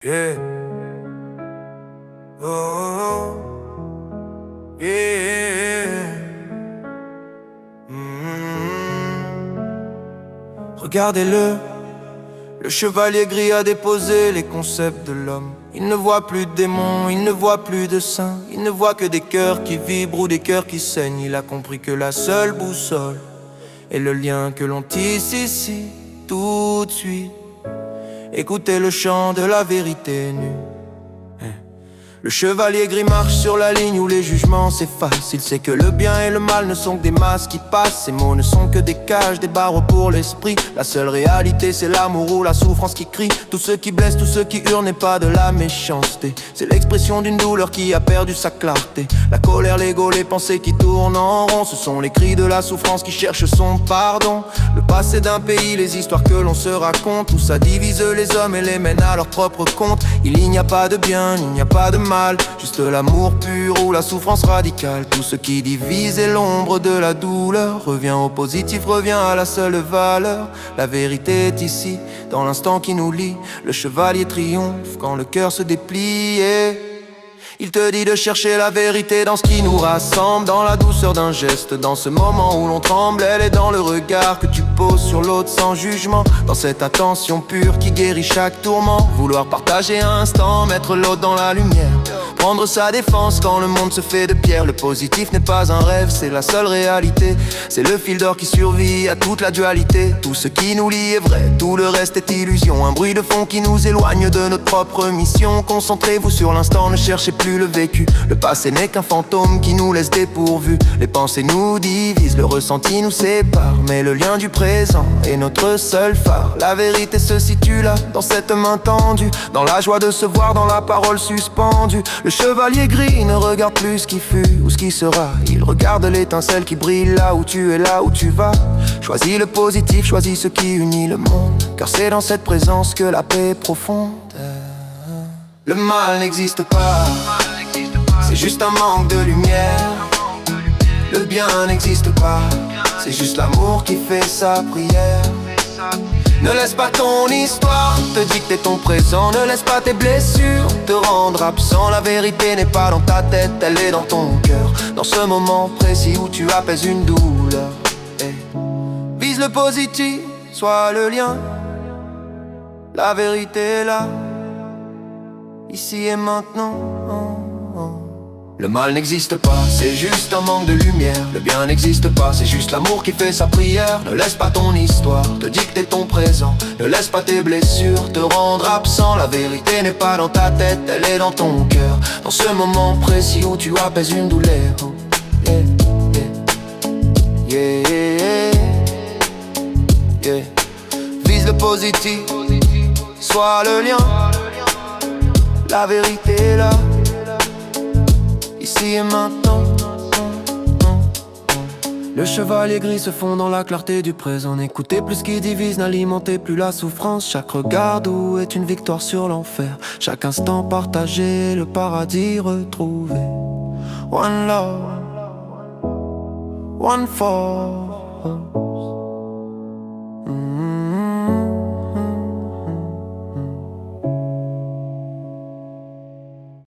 Yeah. Oh, yeah. Regardez-le, le chevalier gris a déposé les concepts de l'homme. Il ne voit plus de démons, il ne voit plus de saints. Il ne voit que des cœurs qui vibrent ou des cœurs qui saignent. Il a compris que la seule boussole est le lien que l'on tisse ici, tout de suite. Écoutez le chant de la vérité nue. Le chevalier gris marche sur la ligne où les jugements s'effacent. Il sait que le bien et le mal ne sont que des masques qui passent. Ces mots ne sont que des cages, des barreaux pour l'esprit. La seule réalité c'est l'amour ou la souffrance qui crie. Tout ce qui blesse, tout ce qui hurle n'est pas de la méchanceté. C'est l'expression d'une douleur qui a perdu sa clarté. La colère, l'ego, les pensées qui tournent en rond. Ce sont les cris de la souffrance qui cherchent son pardon. Le passé d'un pays, les histoires que l'on se raconte. Tout ça divise les hommes et les mène à leur propre compte. Il n'y a pas de bien, il n'y a pas de mal, juste l'amour pur ou la souffrance radicale. Tout ce qui divise est l'ombre de la douleur. Reviens au positif, reviens à la seule valeur. La vérité est ici, dans l'instant qui nous lie. Le chevalier triomphe quand le cœur se déplie. Il te dit de chercher la vérité dans ce qui nous rassemble, dans la douceur d'un geste, dans ce moment où l'on tremble. Elle est dans le regard que tu poses sur l'autre sans jugement, dans cette attention pure qui guérit chaque tourment. Vouloir partager un instant, mettre l'autre dans la lumière, prendre sa défense quand le monde se fait de pierre. Le positif n'est pas un rêve, c'est la seule réalité. C'est le fil d'or qui survit à toute la dualité. Tout ce qui nous lie est vrai, tout le reste est illusion. Un bruit de fond qui nous éloigne de notre propre mission. Concentrez-vous sur l'instant, ne cherchez plus le vécu. Le passé n'est qu'un fantôme qui nous laisse dépourvus. Les pensées nous divisent, le ressenti nous sépare, mais le lien du présent est notre seul phare. La vérité se situe là, dans cette main tendue, dans la joie de se voir, dans la parole suspendue. Le chevalier gris ne regarde plus ce qui fut ou ce qui sera. Il regarde l'étincelle qui brille là où tu es, là où tu vas. Choisis le positif, choisis ce qui unit le monde, car c'est dans cette présence que la paix est profonde. Le mal n'existe pas, c'est juste un manque de lumière. Le bien n'existe pas, c'est juste l'amour qui fait sa prière. Ne laisse pas ton histoire te dicter ton présent. Ne laisse pas tes blessures te rendre absent. La vérité n'est pas dans ta tête, elle est dans ton cœur, dans ce moment précis où tu apaises une douleur. Vise le positif, sois le lien. La vérité est là, ici et maintenant. Le mal n'existe pas, c'est juste un manque de lumière. Le bien n'existe pas, c'est juste l'amour qui fait sa prière. Ne laisse pas ton histoire te dicter ton présent. Ne laisse pas tes blessures te rendre absent. La vérité n'est pas dans ta tête, elle est dans ton cœur, dans ce moment précis où tu apaises une douleur. Yeah, yeah, yeah. Vise le positif, sois le lien. La vérité est là, ici et maintenant. Le chevalier gris se fond dans la clarté du présent. N'écoutez plus ce qui divise, n'alimentez plus la souffrance. Chaque regard doux est une victoire sur l'enfer. Chaque instant partagé, le paradis retrouvé. One love, one fall.